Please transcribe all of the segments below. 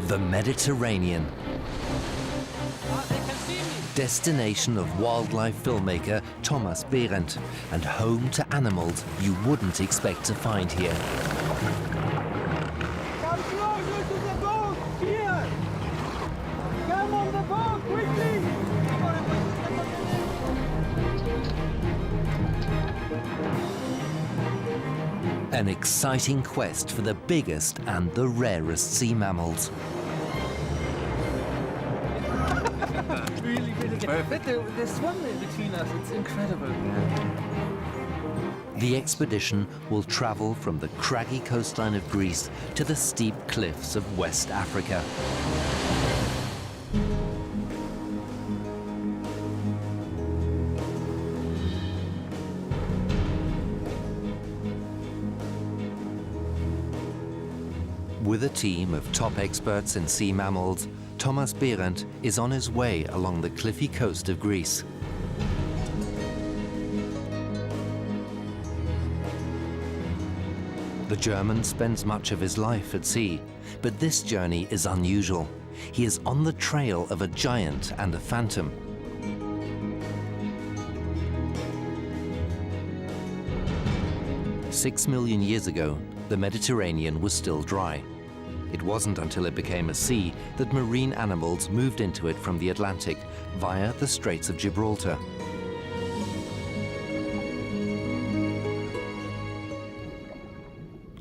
The Mediterranean. Destination of wildlife filmmaker Thomas Behrend, and home to animals you wouldn't expect to find here. Come closer to the boat! Here! Come on the boat, quickly! An exciting quest for the biggest and the rarest sea mammals. Really perfect. There's one in between us. It's incredible. The expedition will travel from the craggy coastline of Greece to the steep cliffs of West Africa. With a team of top experts in sea mammals, Thomas Behrend is on his way along the cliffy coast of Greece. The German spends much of his life at sea, but this journey is unusual. He is on the trail of a giant and a phantom. "6 million years ago, the Mediterranean was still dry. It wasn't until it became a sea that marine animals moved into it from the Atlantic via the Straits of Gibraltar.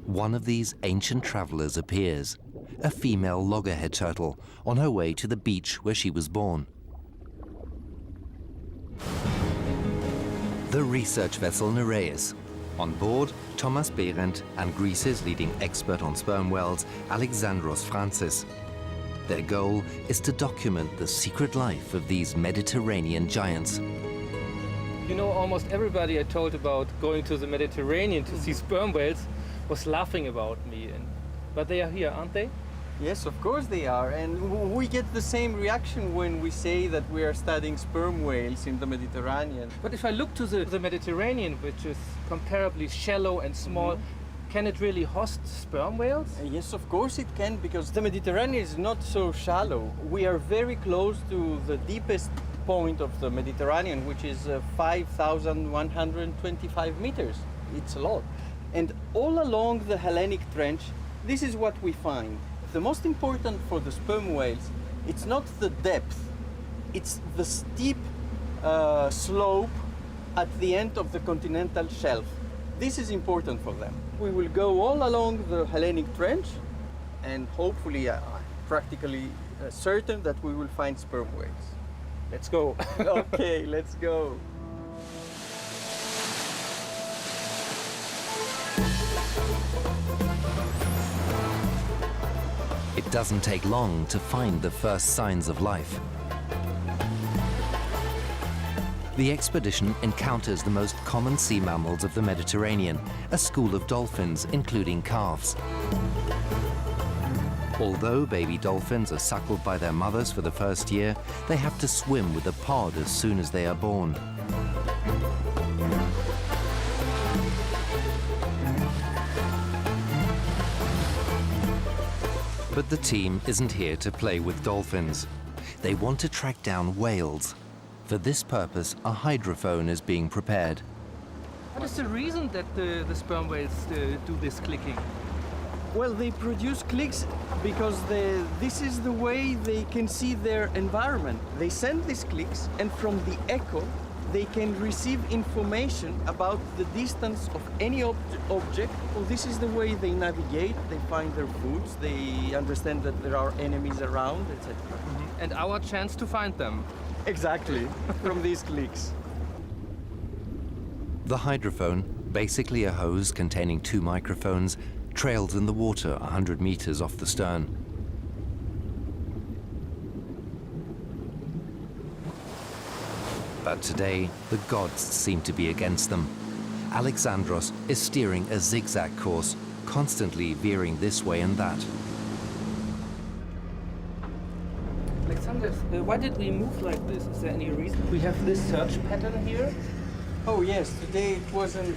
One of these ancient travelers appears, a female loggerhead turtle, on her way to the beach where she was born. The research vessel Nereus. On board, Thomas Behrend and Greece's leading expert on sperm whales, Alexandros Francis. Their goal is to document the secret life of these Mediterranean giants. You know, almost everybody I told about going to the Mediterranean to see sperm whales was laughing about me. But they are here, aren't they? Yes, of course they are. And we get the same reaction when we say that we are studying sperm whales in the Mediterranean. But if I look to the Mediterranean, which is comparably shallow and small, can it really host sperm whales? Yes, of course it can, because the Mediterranean is not so shallow. We are very close to the deepest point of the Mediterranean, which is 5,125 meters. It's a lot. And all along the Hellenic Trench, this is what we find. The most important for the sperm whales, it's not the depth, it's the steep slope at the end of the continental shelf. This is important for them. We will go all along the Hellenic Trench, and hopefully, practically certain that we will find sperm whales. Let's go. Okay, let's go. It doesn't take long to find the first signs of life. The expedition encounters the most common sea mammals of the Mediterranean, a school of dolphins, including calves. Although baby dolphins are suckled by their mothers for the first year, they have to swim with a pod as soon as they are born. But the team isn't here to play with dolphins. They want to track down whales. For this purpose, a hydrophone is being prepared. What is the reason that the sperm whales do this clicking? Well, they produce clicks because this is the way they can see their environment. They send these clicks, and from the echo, they can receive information about the distance of any object. Well, this is the way they navigate, they find their foods, they understand that there are enemies around, etc. And our chance to find them. Exactly, from these clicks. The hydrophone, basically a hose containing 2 microphones, trails in the water 100 meters off the stern. But today, the gods seem to be against them. Alexandros is steering a zigzag course, constantly veering this way and that. Alexander, why did we move like this? Is there any reason? We have this search pattern here. Oh yes, today it wasn't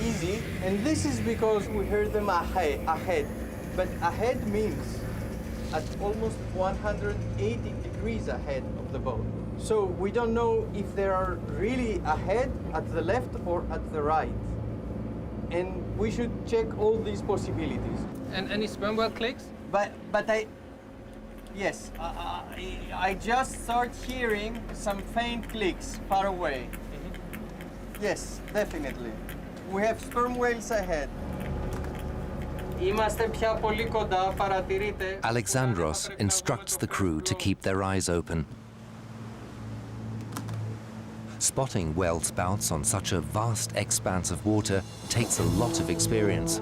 easy, and this is because we heard them ahead. But ahead means at almost 180 degrees ahead of the boat. So we don't know if they are really ahead, at the left, or at the right. And we should check all these possibilities. And any sperm whale clicks? But I just start hearing some faint clicks far away. Yes, definitely. We have sperm whales ahead. Είμαστε πια πολύ κοντά, παρατηρείτε. Alexandros instructs the crew to keep their eyes open. Spotting whale spouts on such a vast expanse of water takes a lot of experience.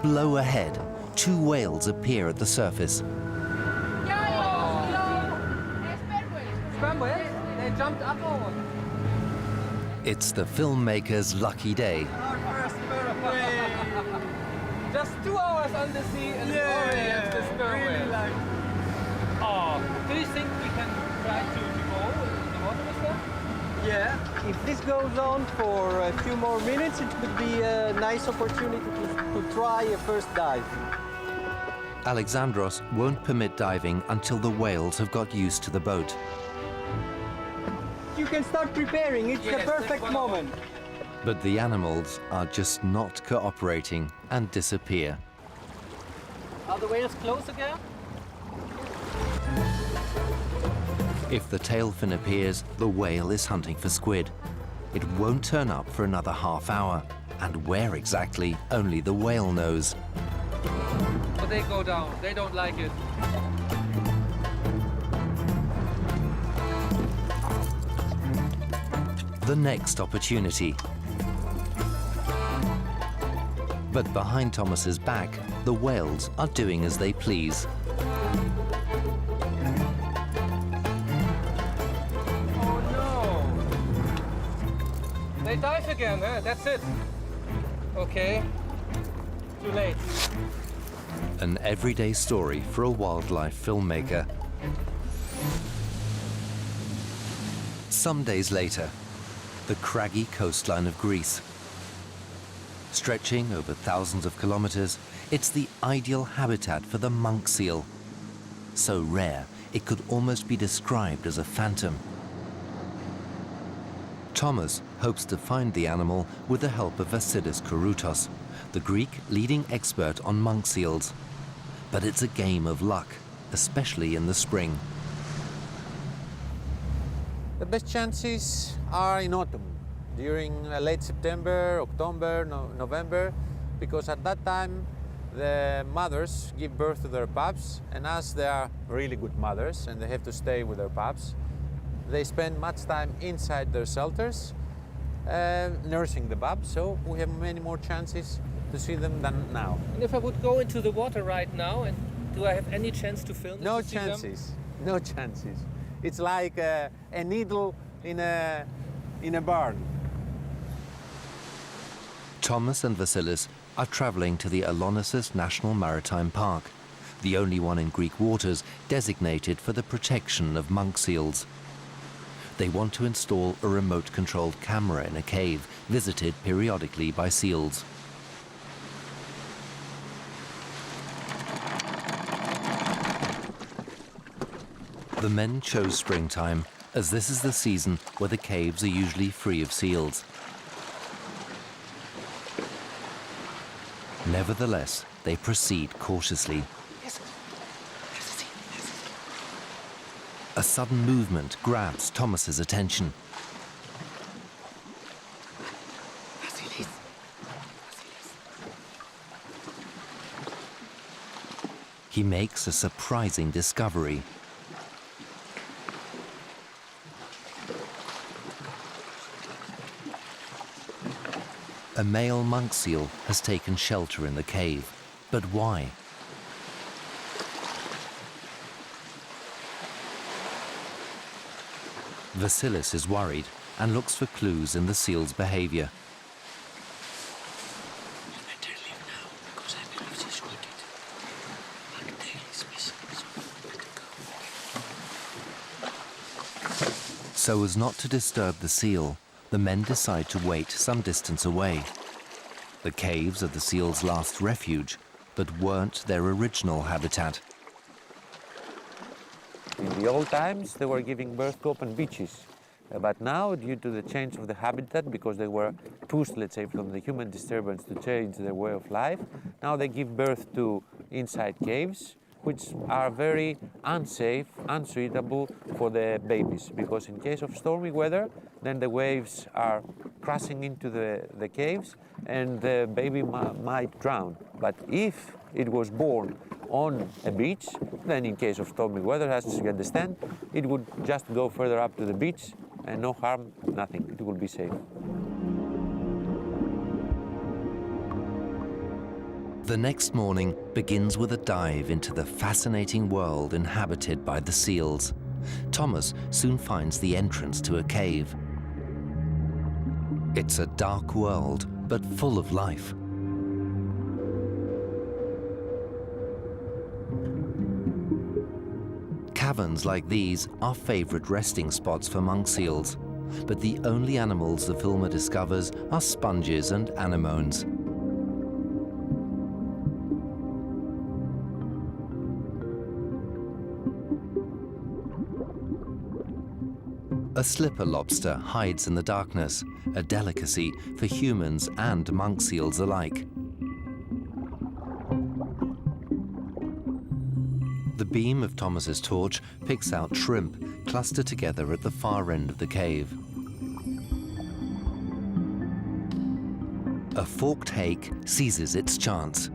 Below ahead, 2 whales appear at the surface. Sperm whales? They jumped up over. It's the filmmaker's lucky day. Our first sperm whale. Just 2 hours on the sea and already have the sperm whale. Oh, do you think we can try to go in the water with them? Yeah. If this goes on for a few more minutes, it could be a nice opportunity to try a first dive. Alexandros won't permit diving until the whales have got used to the boat. You can start preparing. It's the perfect moment. But the animals are just not cooperating and disappear. Are the whales close again? If the tail fin appears, the whale is hunting for squid. It won't turn up for another half hour, and where exactly, only the whale knows. But they go down. They don't like it. The next opportunity. But behind Thomas's back, the whales are doing as they please. Oh no! They dive again, huh? That's it. Okay. Too late. An everyday story for a wildlife filmmaker. Some days later, the craggy coastline of Greece. Stretching over thousands of kilometers, it's the ideal habitat for the monk seal. So rare, it could almost be described as a phantom. Thomas hopes to find the animal with the help of Vasilis Kouroutos, the Greek leading expert on monk seals. But it's a game of luck, especially in the spring. The best chances are in autumn, during late September, October, November, because at that time the mothers give birth to their pups, and as they are really good mothers and they have to stay with their pups, they spend much time inside their shelters nursing the pups, so we have many more chances to see them than now. And if I would go into the water right now, and do I have any chance to film? No chances, no chances. It's like a needle in a barn. Thomas and Vasilis are traveling to the Alonissos National Maritime Park, the only one in Greek waters designated for the protection of monk seals. They want to install a remote-controlled camera in a cave visited periodically by seals. The men chose springtime, as this is the season where the caves are usually free of seals. Nevertheless, they proceed cautiously. A sudden movement grabs Thomas's attention. He makes a surprising discovery. A male monk seal has taken shelter in the cave. But why? Vasilis is worried and looks for clues in the seal's behavior. So as not to disturb the seal, the men decide to wait some distance away. The caves are the seal's last refuge, but weren't their original habitat. In the old times, they were giving birth to open beaches. But now, due to the change of the habitat, because they were pushed, let's say, from the human disturbance to change their way of life, now they give birth to inside caves, which are very unsafe, unsuitable for the babies, because in case of stormy weather, then the waves are crashing into the caves and the baby might drown. But if it was born on a beach, then in case of stormy weather, as you understand, it would just go further up to the beach and no harm, nothing, it will be safe. The next morning begins with a dive into the fascinating world inhabited by the seals. Thomas soon finds the entrance to a cave. It's a dark world, but full of life. Caverns like these are favorite resting spots for monk seals, but the only animals the filmer discovers are sponges and anemones. A slipper lobster hides in the darkness, a delicacy for humans and monk seals alike. The beam of Thomas's torch picks out shrimp clustered together at the far end of the cave. A forked hake seizes its chance.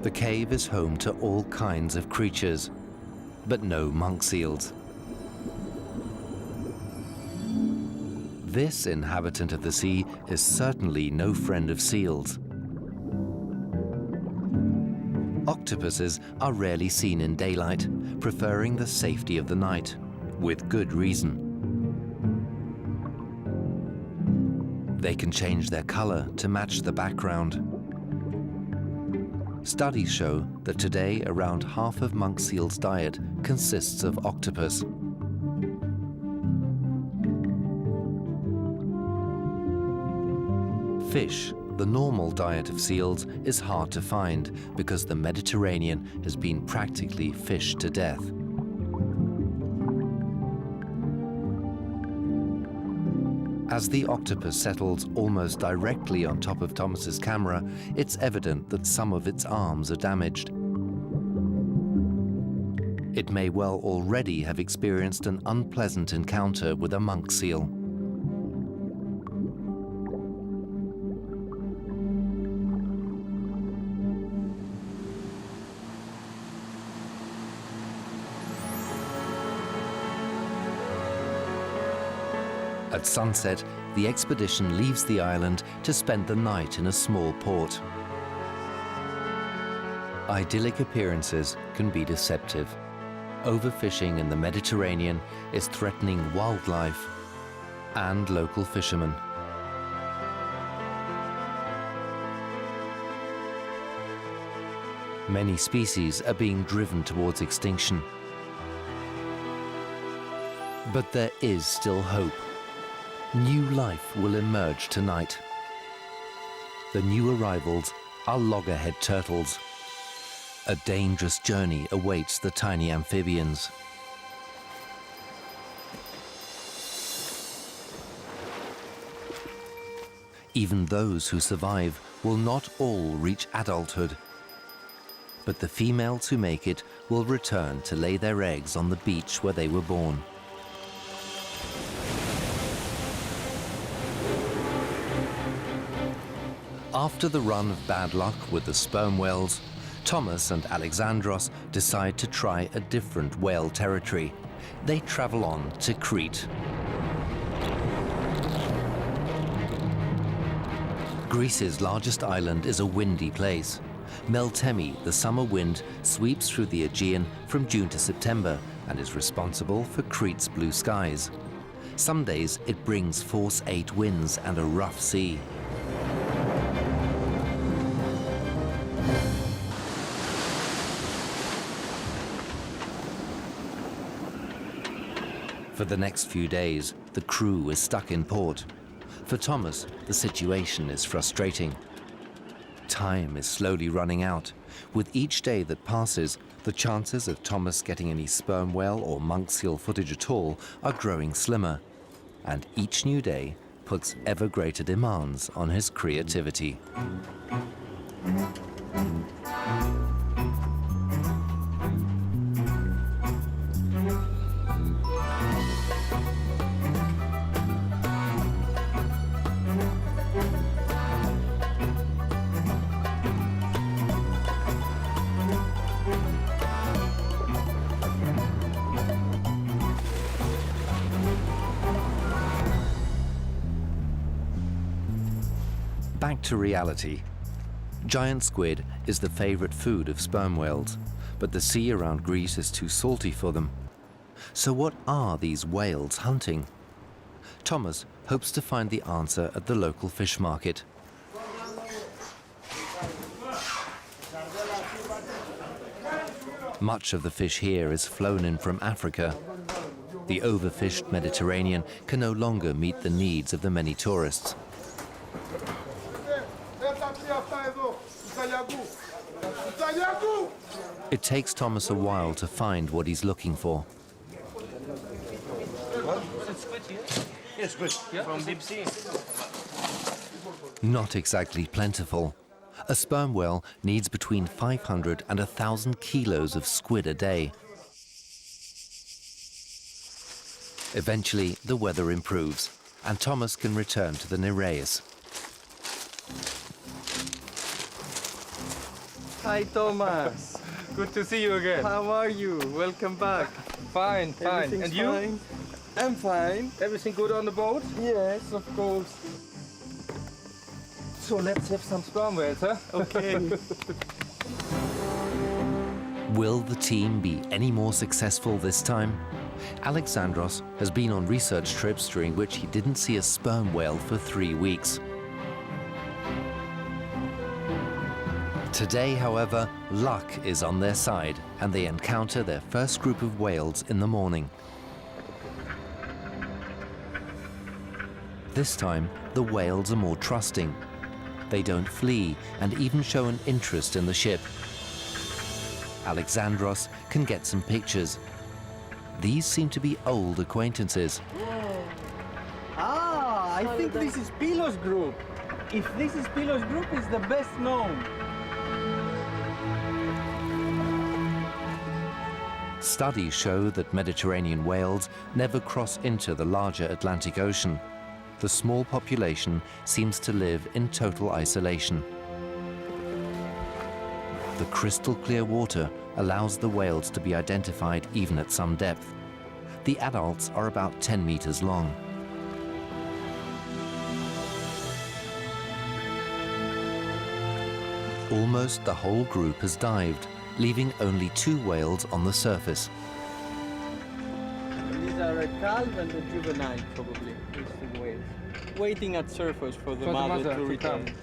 The cave is home to all kinds of creatures, but no monk seals. This inhabitant of the sea is certainly no friend of seals. Octopuses are rarely seen in daylight, preferring the safety of the night, with good reason. They can change their color to match the background. Studies show that today around half of monk seal's diet consists of octopus. Fish, the normal diet of seals, is hard to find because the Mediterranean has been practically fished to death. As the octopus settles almost directly on top of Thomas's camera, it's evident that some of its arms are damaged. It may well already have experienced an unpleasant encounter with a monk seal. At sunset, the expedition leaves the island to spend the night in a small port. Idyllic appearances can be deceptive. Overfishing in the Mediterranean is threatening wildlife and local fishermen. Many species are being driven towards extinction. But there is still hope. New life will emerge tonight. The new arrivals are loggerhead turtles. A dangerous journey awaits the tiny amphibians. Even those who survive will not all reach adulthood. But the females who make it will return to lay their eggs on the beach where they were born. After the run of bad luck with the sperm whales, Thomas and Alexandros decide to try a different whale territory. They travel on to Crete. Greece's largest island is a windy place. Meltemi, the summer wind, sweeps through the Aegean from June to September and is responsible for Crete's blue skies. Some days it brings force 8 winds and a rough sea. For the next few days, the crew is stuck in port. For Thomas, the situation is frustrating. Time is slowly running out. With each day that passes, the chances of Thomas getting any sperm whale or monk seal footage at all are growing slimmer. And each new day puts ever greater demands on his creativity. Back to reality. Giant squid is the favorite food of sperm whales, but the sea around Greece is too salty for them. So what are these whales hunting? Thomas hopes to find the answer at the local fish market. Much of the fish here is flown in from Africa. The overfished Mediterranean can no longer meet the needs of the many tourists. It takes Thomas a while to find what he's looking for. It's squid here? Yes, good. Yeah. From deep sea. Not exactly plentiful. A sperm whale needs between 500 and 1,000 kilos of squid a day. Eventually, the weather improves, and Thomas can return to the Nereus. Hi, Thomas. Good to see you again. How are you? Welcome back. Fine, fine. Everything's And you? fine? I'm fine. Everything good on the boat? Yes, of course. So let's have some sperm whales, huh? Okay. Will the team be any more successful this time? Alexandros has been on research trips during which he didn't see a sperm whale for 3 weeks. Today, however, luck is on their side, and they encounter their first group of whales in the morning. This time, the whales are more trusting. They don't flee and even show an interest in the ship. Alexandros can get some pictures. These seem to be old acquaintances. Ah, I think this is Pilos group. If this is Pilos group, it's the best known. Studies show that Mediterranean whales never cross into the larger Atlantic Ocean. The small population seems to live in total isolation. The crystal clear water allows the whales to be identified even at some depth. The adults are about 10 meters long. Almost the whole group has dived, leaving only 2 whales on the surface. These are a calf and a juvenile, probably, these 2 whales. Waiting at surface for the mother to return.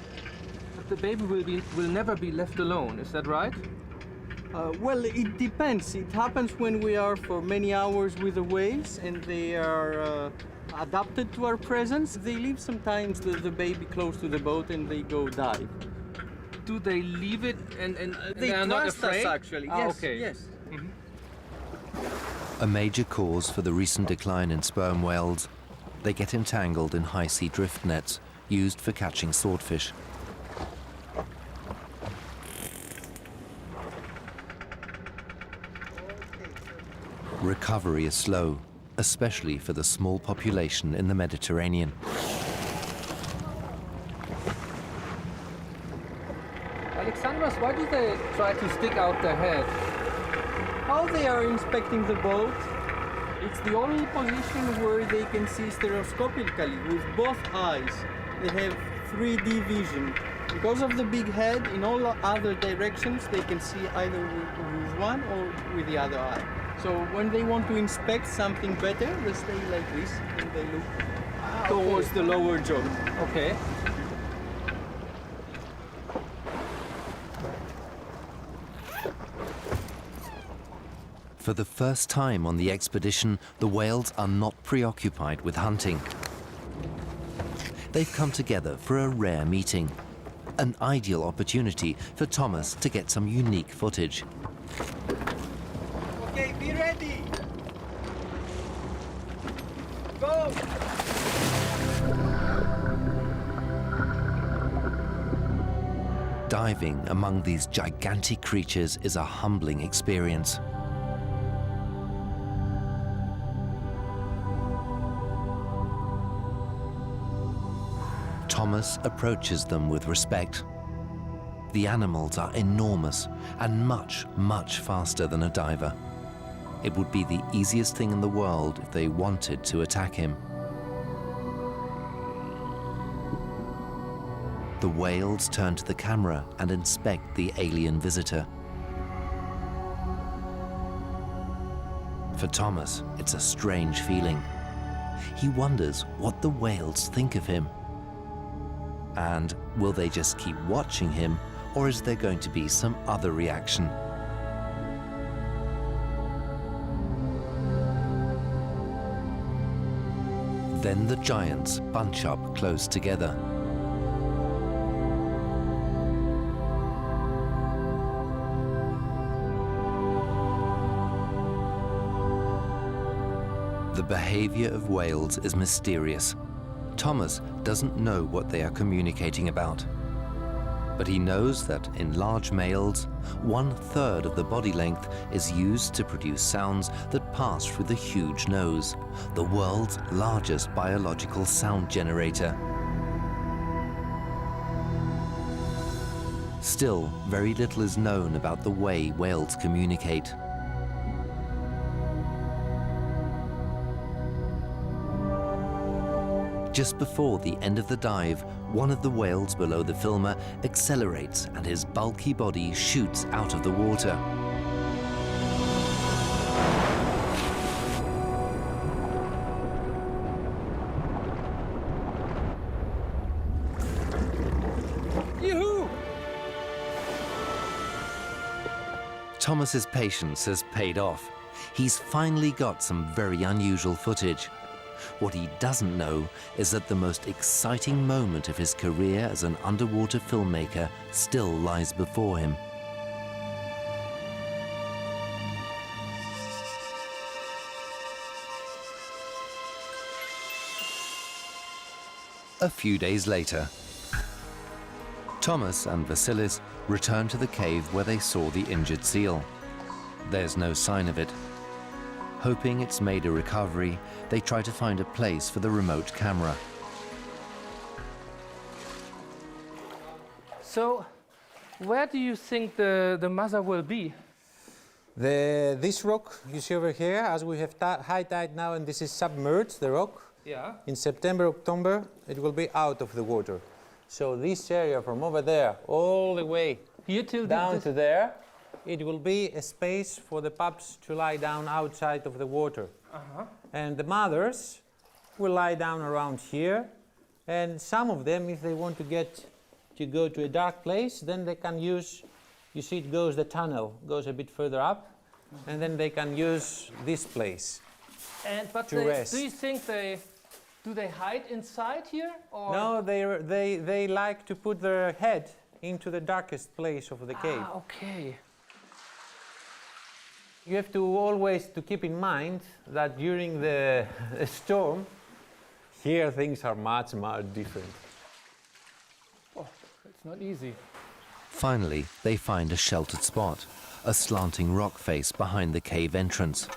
But the baby will never be left alone, is that right? Well, it depends. It happens when we are for many hours with the whales and they are adapted to our presence. They leave sometimes the baby close to the boat and they go dive. Do they leave it and They are not trust afraid? us, actually. Ah, Yes, okay. yes. A major cause for the recent decline in sperm whales, they get entangled in high-sea drift nets used for catching swordfish. Recovery is slow, especially for the small population in the Mediterranean. Alexandros, why do they try to stick out their head? How they are inspecting the boat, it's the only position where they can see stereoscopically with both eyes. They have 3D vision. Because of the big head, in all other directions, they can see either with one or with the other eye. So when they want to inspect something better, they stay like this and they look towards the lower jaw. Okay. For the first time on the expedition, the whales are not preoccupied with hunting. They've come together for a rare meeting, an ideal opportunity for Thomas to get some unique footage. Okay, be ready. Go. Diving among these gigantic creatures is a humbling experience. Thomas approaches them with respect. The animals are enormous and much, much faster than a diver. It would be the easiest thing in the world if they wanted to attack him. The whales turn to the camera and inspect the alien visitor. For Thomas, it's a strange feeling. He wonders what the whales think of him. And will they just keep watching him, or is there going to be some other reaction? Then the giants bunch up close together. The behavior of whales is mysterious. Thomas doesn't know what they are communicating about. But he knows that in large males, 1/3 of the body length is used to produce sounds that pass through the huge nose, the world's largest biological sound generator. Still, very little is known about the way whales communicate. Just before the end of the dive, one of the whales below the filmer accelerates and his bulky body shoots out of the water. Yoo-hoo! Thomas's patience has paid off. He's finally got some very unusual footage. What he doesn't know is that the most exciting moment of his career as an underwater filmmaker still lies before him. A few days later, Thomas and Vasilis return to the cave where they saw the injured seal. There's no sign of it. Hoping it's made a recovery, they try to find a place for the remote camera. So, where do you think the mother will be? This rock you see over here, as we have high tide now, and this is submerged, the rock. Yeah. In September, October, it will be out of the water. So this area from over there all the way Here till down to there, it will be a space for the pups to lie down outside of the water. And the mothers will lie down around here. And some of them, if they want to go to a dark place, then they can use, you see it goes, the tunnel goes a bit further up, and then they can use this place. But to rest. do you think do they hide inside here? Or? No, they like to put their head into the darkest place of the cave. Ah, okay. You have to always keep in mind that during the storm, here things are much, much different. Oh, it's not easy. Finally, they find a sheltered spot, a slanting rock face behind the cave entrance.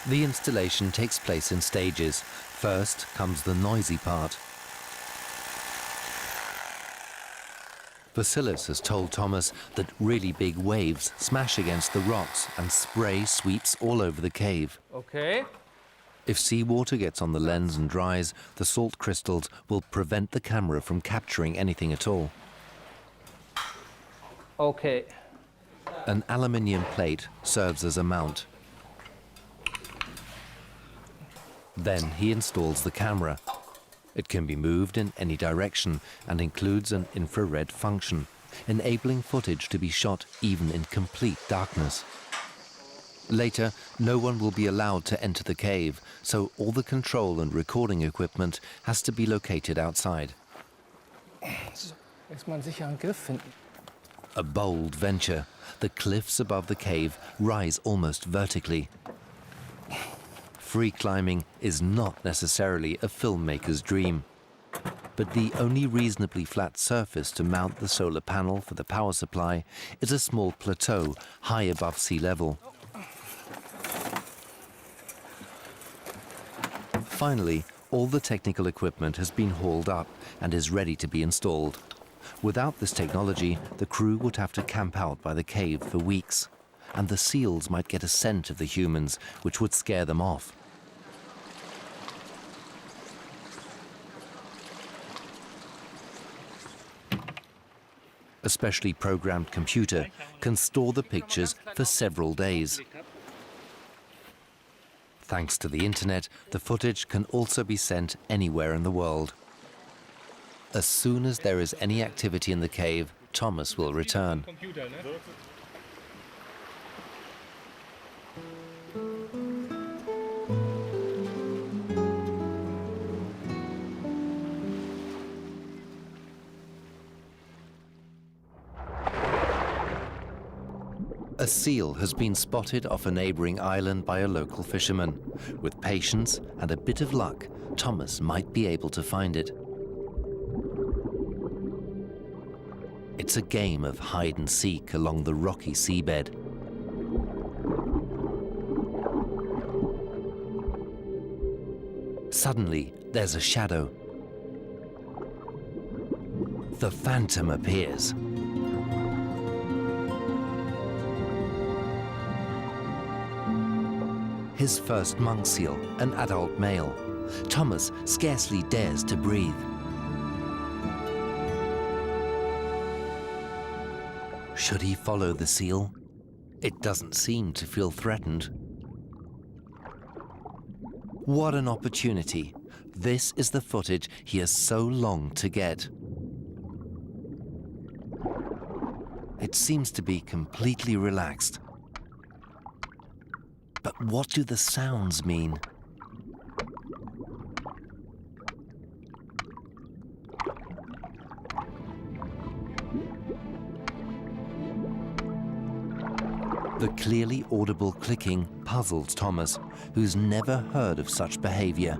The installation takes place in stages. First comes the noisy part. Vasilis has told Thomas that really big waves smash against the rocks and spray sweeps all over the cave. Okay. If seawater gets on the lens and dries, the salt crystals will prevent the camera from capturing anything at all. Okay. An aluminium plate serves as a mount. Then he installs the camera. It can be moved in any direction and includes an infrared function. enabling footage to be shot even in complete darkness. Later, no one will be allowed to enter the cave, so all the control and recording equipment has to be located outside. Erstmal einen sicheren Griff finden. A bold venture. The cliffs above the cave rise almost vertically. Free climbing is not necessarily a filmmaker's dream. But the only reasonably flat surface to mount the solar panel for the power supply is a small plateau high above sea level. Finally, all the technical equipment has been hauled up and is ready to be installed. Without this technology, the crew would have to camp out by the cave for weeks, and the seals might get a scent of the humans, which would scare them off. A specially programmed computer can store the pictures for several days. Thanks to the internet, the footage can also be sent anywhere in the world. As soon as there is any activity in the cave, Thomas will return. A seal has been spotted off a neighboring island by a local fisherman. With patience and a bit of luck, Thomas might be able to find it. It's a game of hide and seek along the rocky seabed. Suddenly, there's a shadow. The phantom appears. His first monk seal, an adult male. Thomas scarcely dares to breathe. Should he follow the seal? It doesn't seem to feel threatened. What an opportunity. This is the footage he has so longed to get. It seems to be completely relaxed. But what do the sounds mean? The clearly audible clicking puzzles Thomas, who's never heard of such behavior.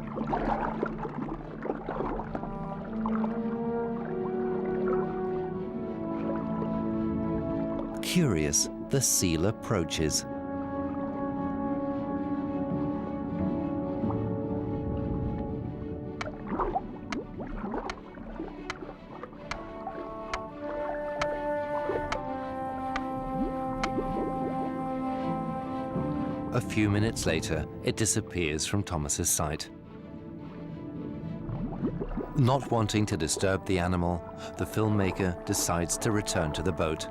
Curious, the seal approaches. A few minutes later, it disappears from Thomas's sight. Not wanting to disturb the animal, the filmmaker decides to return to the boat.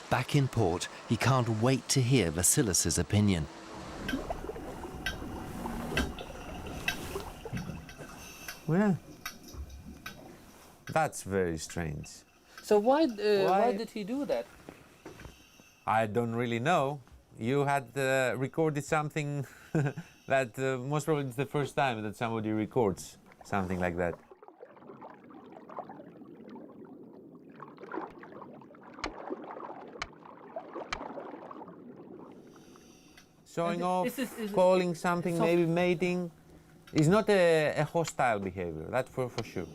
Back in port, he can't wait to hear Vasilis's opinion. Well, that's very strange. So why did he do that? I don't really know. You had recorded something that most probably it's the first time that somebody records something like that. Showing off, calling something, maybe mating. It's not a hostile behavior, that's for sure.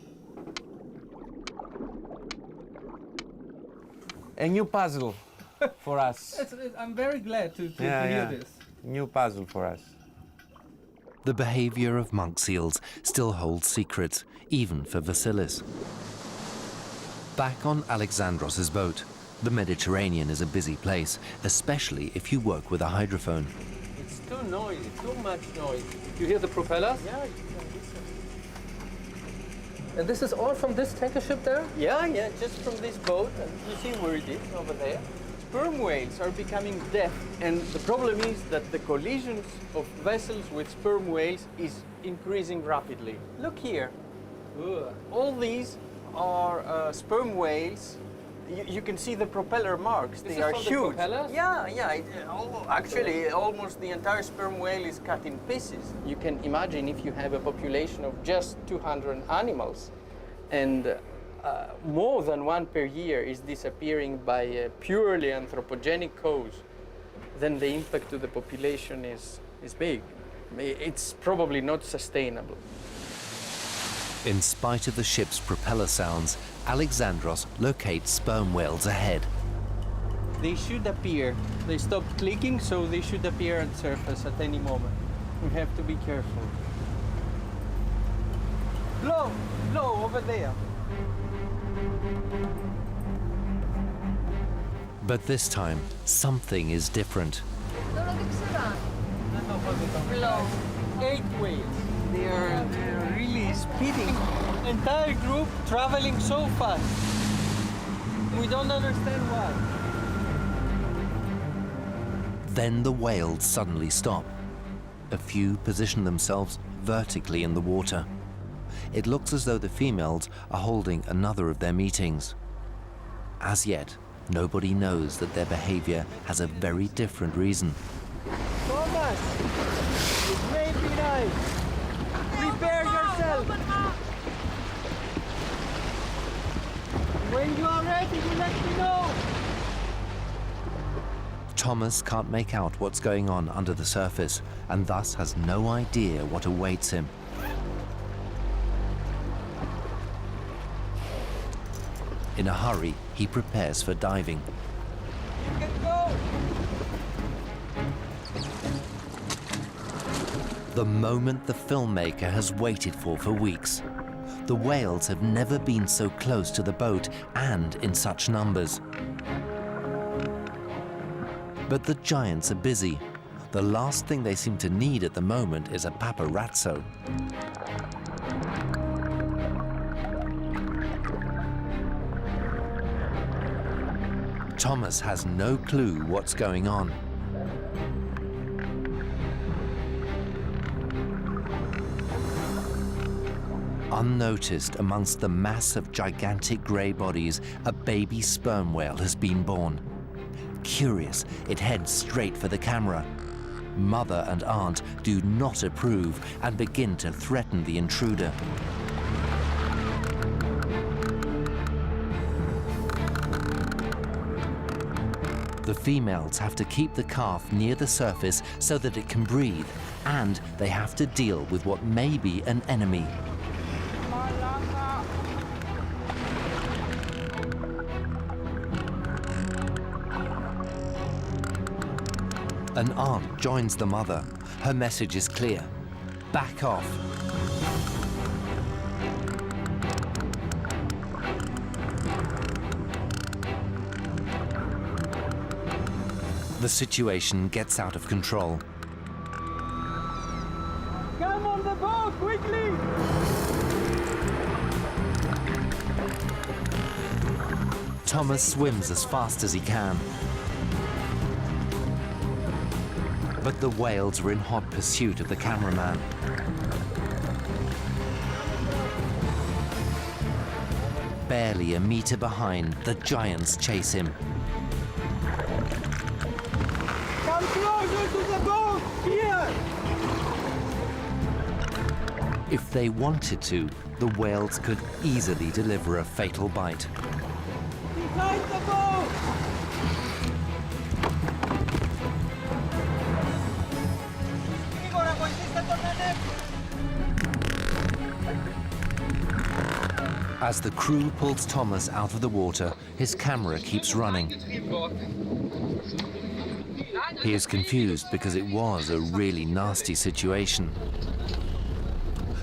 A new puzzle for us. I'm very glad to hear this. New puzzle for us. The behavior of monk seals still holds secrets, even for Vasilis. Back on Alexandros's boat, the Mediterranean is a busy place, especially if you work with a hydrophone. It's too noisy, too much noise. You hear the propellers? Yeah, you can listen. And this is all from this tanker ship there? Yeah, just from this boat, and you see where it is over there. sperm whales are becoming deaf. And the problem is that the collisions of vessels with sperm whales is increasing rapidly. Look here. All these are sperm whales. You can see the propeller marks. This They is are from the huge. propellers? Yeah. Actually, almost the entire sperm whale is cut in pieces. You can imagine if you have a population of just 200 animals, and more than one per year is disappearing by a purely anthropogenic cause, then the impact to the population is big. It's probably not sustainable. In spite of the ship's propeller sounds, Alexandros locates sperm whales ahead. They should appear. They stopped clicking, so they should appear on the surface at any moment. We have to be careful. Blow over there. But this time, something is different. Below. 8 whales. They're really speeding. Entire group traveling so fast. We don't understand why. Then the whales suddenly stop. A few position themselves vertically in the water. It looks as though the females are holding another of their meetings. As yet, nobody knows that their behavior has a very different reason. Thomas, it may be nice. Prepare yourself. When you are ready, you let me know. Thomas can't make out what's going on under the surface and thus has no idea what awaits him. In a hurry, he prepares for diving. You can go. The moment the filmmaker has waited for weeks. The whales have never been so close to the boat and in such numbers. But the giants are busy. The last thing they seem to need at the moment is a paparazzo. Thomas has no clue what's going on. Unnoticed amongst the mass of gigantic grey bodies, a baby sperm whale has been born. Curious, it heads straight for the camera. Mother and aunt do not approve and begin to threaten the intruder. The females have to keep the calf near the surface so that it can breathe, and they have to deal with what may be an enemy. An aunt joins the mother. Her message is clear: back off. The situation gets out of control. Come on the boat, quickly! Thomas swims as fast as he can. But the whales are in hot pursuit of the cameraman. Barely a meter behind, the giants chase him. Come closer to the boat! Here! If they wanted to, the whales could easily deliver a fatal bite. Behind the boat! As the crew pulls Thomas out of the water, his camera keeps running. He is confused because it was a really nasty situation.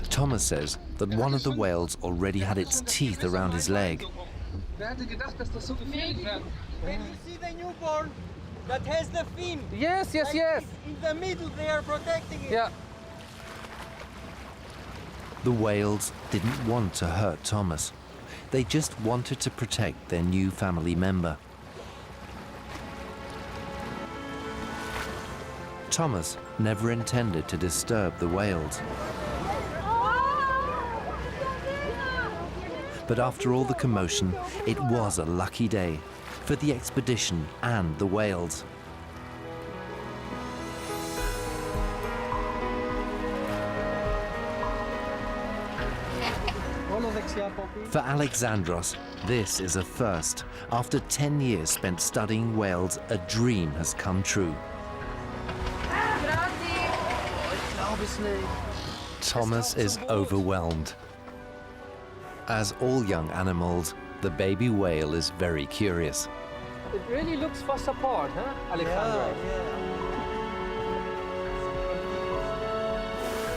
Thomas says that one of the whales already had its teeth around his leg. Can you see the newborn that has the fin? Yes. In the middle, they are protecting it. Yeah. The whales didn't want to hurt Thomas. They just wanted to protect their new family member. Thomas never intended to disturb the whales. But after all the commotion, it was a lucky day for the expedition and the whales. For Alexandros, this is a first. After 10 years spent studying whales, a dream has come true. Thomas is overwhelmed. As all young animals, the baby whale is very curious. It really looks for support, huh, Alexandros?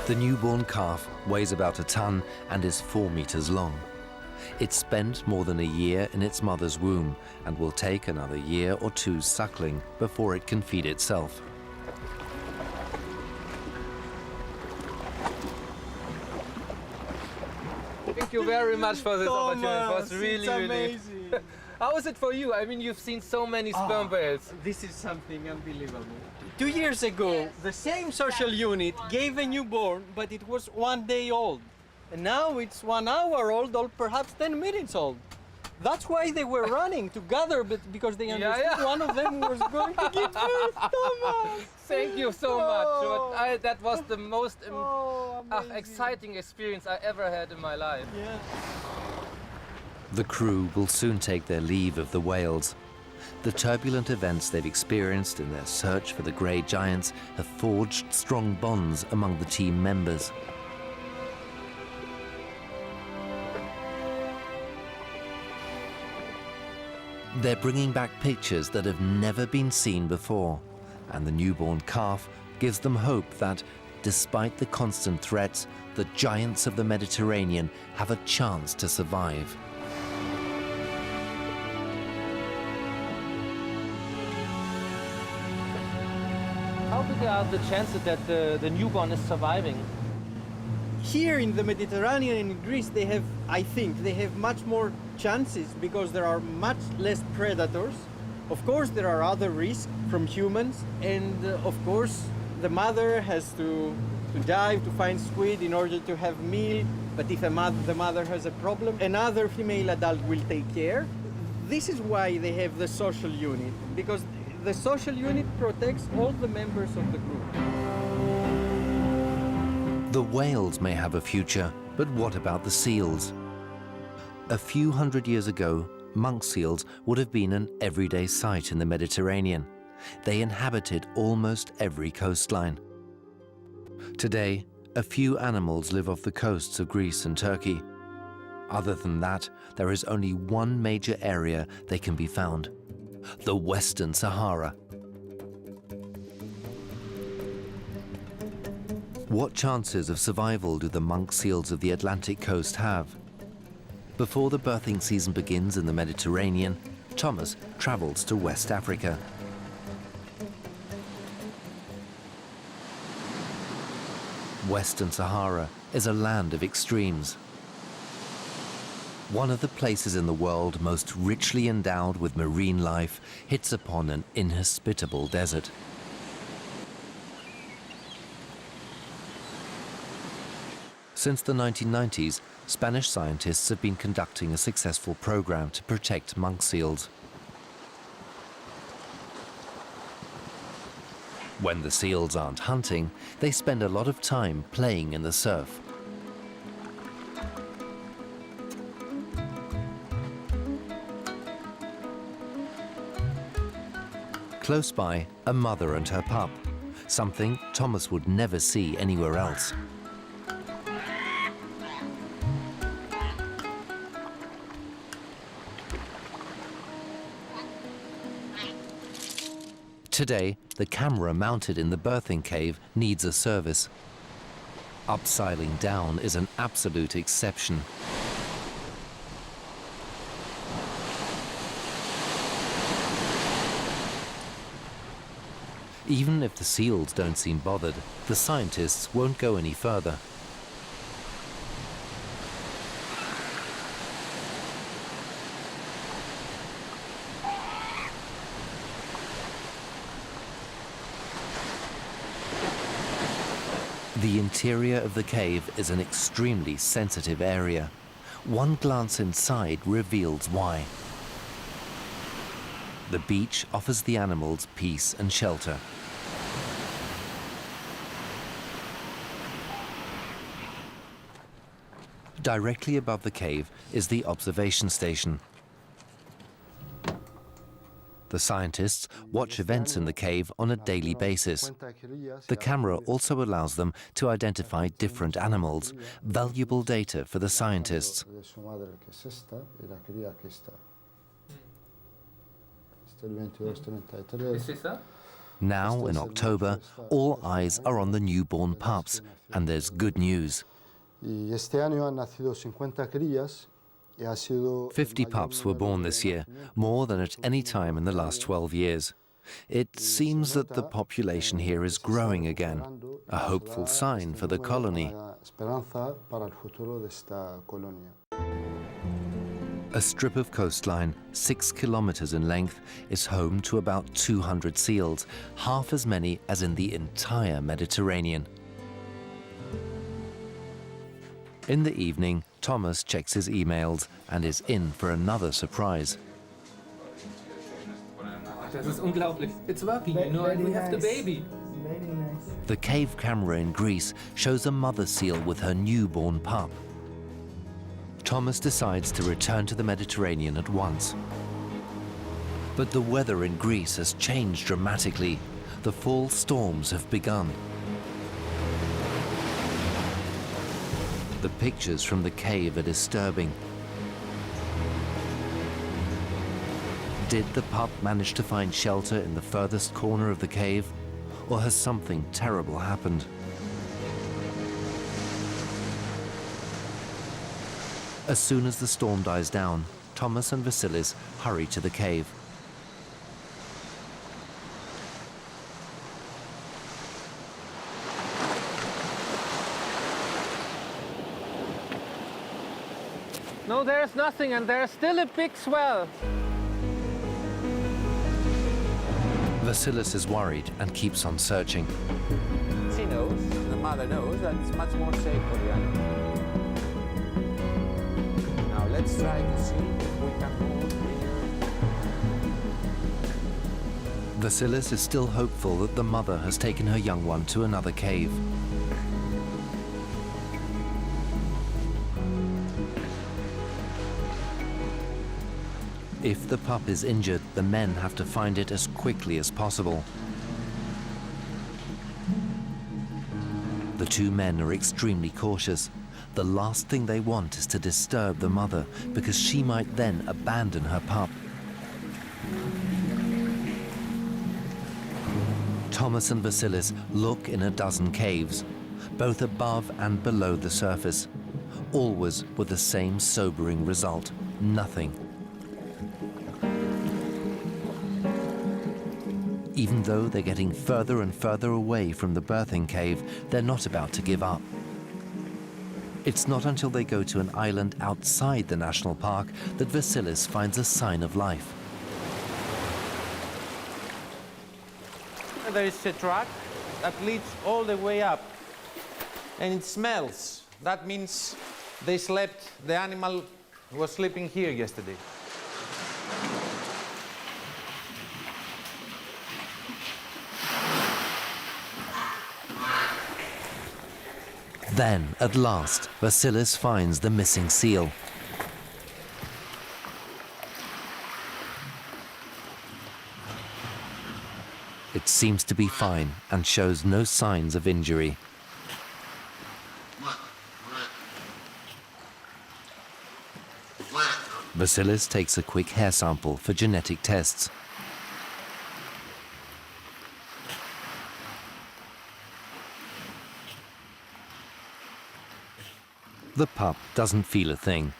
The newborn calf weighs about a ton and is 4 meters long. It's spent more than a year in its mother's womb and will take another year or two suckling before it can feed itself. Thank you very much for this opportunity. It was really, it's really amazing. How is it for you? I mean, you've seen so many sperm whales. This is something unbelievable. 2 years ago, the same social unit gave a newborn, but it was 1 day old. And now it's 1 hour old or perhaps 10 minutes old. That's why they were running together, but because they understood one of them was going to give birth. Thomas! Thank you so much. Oh. But that was the most Amazing. exciting experience I ever had in my life. Yeah. The crew will soon take their leave of the whales. The turbulent events they've experienced in their search for the grey giants have forged strong bonds among the team members. They're bringing back pictures that have never been seen before, and the newborn calf gives them hope that, despite the constant threats, the giants of the Mediterranean have a chance to survive. How big are the chances that the newborn is surviving? Here in the Mediterranean and in Greece, they have, I think, they have much more chances because there are much less predators. Of course, there are other risks from humans, and of course, the mother has to dive to find squid in order to have meal. But if the mother has a problem, another female adult will take care. This is why they have the social unit, because the social unit protects all the members of the group. The whales may have a future, but what about the seals? A few hundred years ago, monk seals would have been an everyday sight in the Mediterranean. They inhabited almost every coastline. Today, a few animals live off the coasts of Greece and Turkey. Other than that, there is only one major area they can be found: the Western Sahara. What chances of survival do the monk seals of the Atlantic coast have? Before the birthing season begins in the Mediterranean, Thomas travels to West Africa. Western Sahara is a land of extremes. One of the places in the world most richly endowed with marine life hits upon an inhospitable desert. Since the 1990s, Spanish scientists have been conducting a successful program to protect monk seals. When the seals aren't hunting, they spend a lot of time playing in the surf. Close by, a mother and her pup, something Thomas would never see anywhere else. Today, the camera mounted in the birthing cave needs a service. Upsiling down is an absolute exception. Even if the seals don't seem bothered, the scientists won't go any further. The interior of the cave is an extremely sensitive area. One glance inside reveals why. The beach offers the animals peace and shelter. Directly above the cave is the observation station. The scientists watch events in the cave on a daily basis. The camera also allows them to identify different animals, valuable data for the scientists. Now, in October, all eyes are on the newborn pups, and there's good news. 50 pups were born this year, more than at any time in the last 12 years. It seems that the population here is growing again, a hopeful sign for the colony. A strip of coastline, 6 kilometers in length, is home to about 200 seals, half as many as in the entire Mediterranean. In the evening, Thomas checks his emails and is in for another surprise. Das ist unglaublich. It's working, you know, and we have the baby. Very nice. The cave camera in Greece shows a mother seal with her newborn pup. Thomas decides to return to the Mediterranean at once. But the weather in Greece has changed dramatically. The fall storms have begun. The pictures from the cave are disturbing. Did the pup manage to find shelter in the furthest corner of the cave, or has something terrible happened? As soon as the storm dies down, Thomas and Vasilis hurry to the cave. No, there's nothing, and there's still a big swell. Vasilis is worried and keeps on searching. She knows, the mother knows, that it's much more safe for the animal. Now let's try to see if we can move here. Vasilis is still hopeful that the mother has taken her young one to another cave. If the pup is injured, the men have to find it as quickly as possible. The two men are extremely cautious. The last thing they want is to disturb the mother, because she might then abandon her pup. Thomas and Vasilis look in a dozen caves, both above and below the surface, always with the same sobering result: nothing. Even though they're getting further and further away from the birthing cave, they're not about to give up. It's not until they go to an island outside the national park that Vasilis finds a sign of life. There is a track that leads all the way up, and it smells. That means they slept, the animal was sleeping here yesterday. Then, at last, Vasilis finds the missing seal. It seems to be fine and shows no signs of injury. Vasilis takes a quick hair sample for genetic tests. The pup doesn't feel a thing.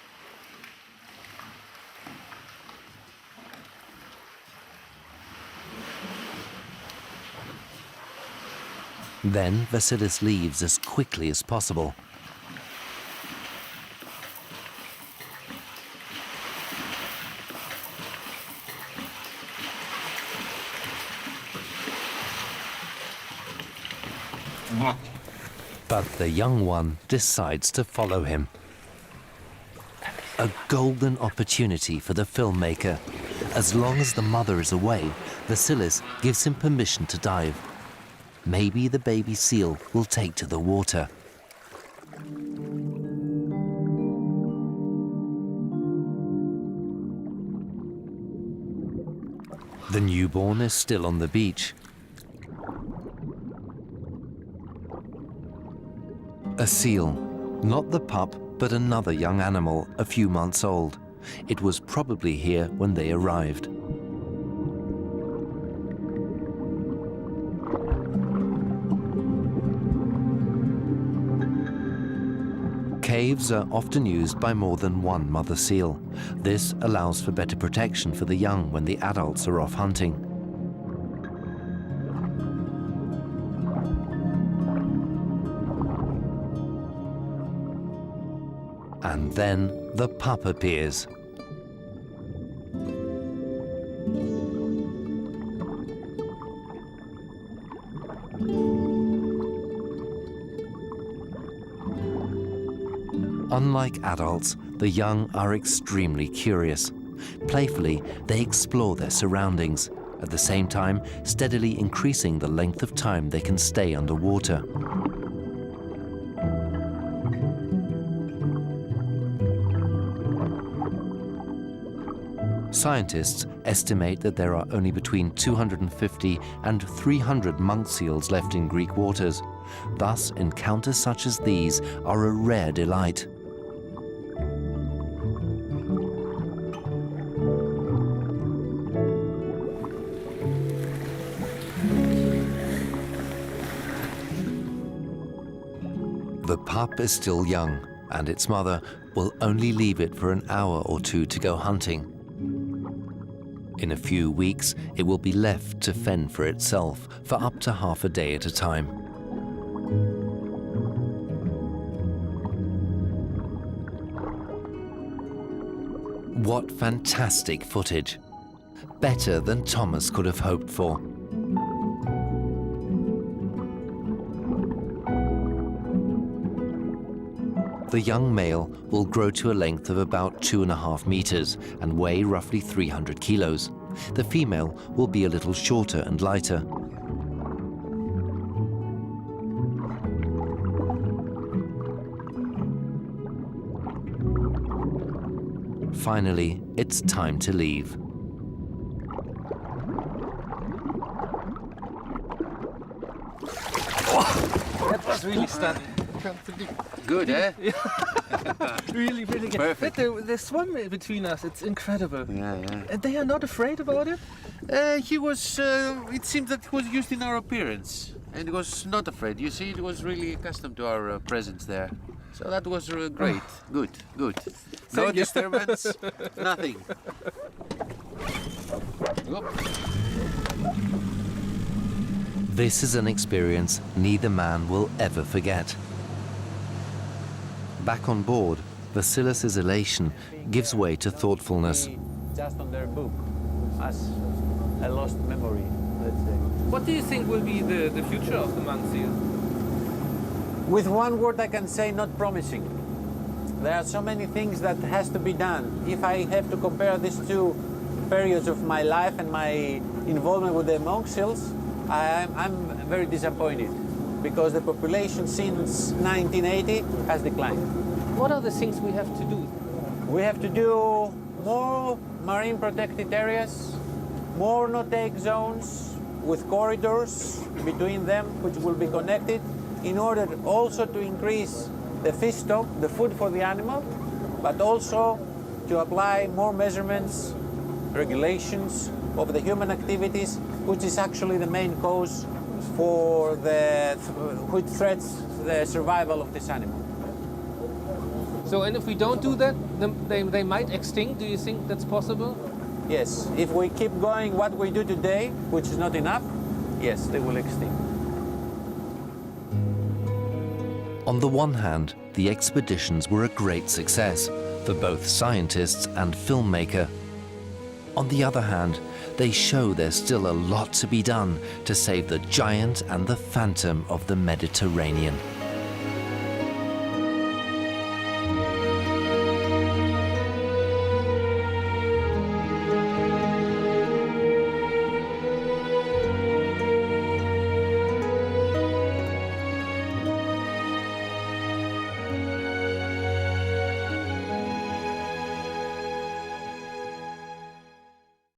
Then Vasilis leaves as quickly as possible. But the young one decides to follow him. A golden opportunity for the filmmaker. As long as the mother is away, Vasilis gives him permission to dive. Maybe the baby seal will take to the water. The newborn is still on the beach. A seal, not the pup, but another young animal, a few months old. It was probably here when they arrived. Caves are often used by more than one mother seal. This allows for better protection for the young when the adults are off hunting. And then the pup appears. Unlike adults, the young are extremely curious. Playfully, they explore their surroundings, at the same time steadily increasing the length of time they can stay underwater. Scientists estimate that there are only between 250 and 300 monk seals left in Greek waters. Thus, encounters such as these are a rare delight. The pup is still young, and its mother will only leave it for an hour or two to go hunting. In a few weeks, it will be left to fend for itself for up to half a day at a time. What fantastic footage! Better than Thomas could have hoped for. The young male will grow to a length of about 2.5 meters and weigh roughly 300 kilos. The female will be a little shorter and lighter. Finally, it's time to leave. That was really stunning. Good, eh? Really, really good. Perfect. But the swim between us, it's incredible. Yeah, yeah. And they are not afraid about it? He was, it seems that he was used in our appearance and he was not afraid. You see, he was really accustomed to our presence there. So that was great. Good, good. No disturbance, nothing. Oop. This is an experience neither man will ever forget. Back on board, Vasilis' elation gives way to thoughtfulness. Just on their book, as a lost memory, let's say. What do you think will be the future of the monk seal? With one word I can say, not promising. There are so many things that has to be done. If I have to compare these two periods of my life and my involvement with the monk seals, I'm very disappointed because the population since 1980 has declined. What are the things we have to do? We have to do more marine protected areas, more no-take zones with corridors between them which will be connected in order also to increase the fish stock, the food for the animal, but also to apply more measurements, regulations of the human activities, which is actually the main cause for which threats the survival of this animal. So, and if we don't do that, they might extinct. Do you think that's possible? Yes, if we keep going what we do today, which is not enough, yes, they will extinct. On the one hand, the expeditions were a great success for both scientists and filmmaker. On the other hand, they show there's still a lot to be done to save the giant and the phantom of the Mediterranean.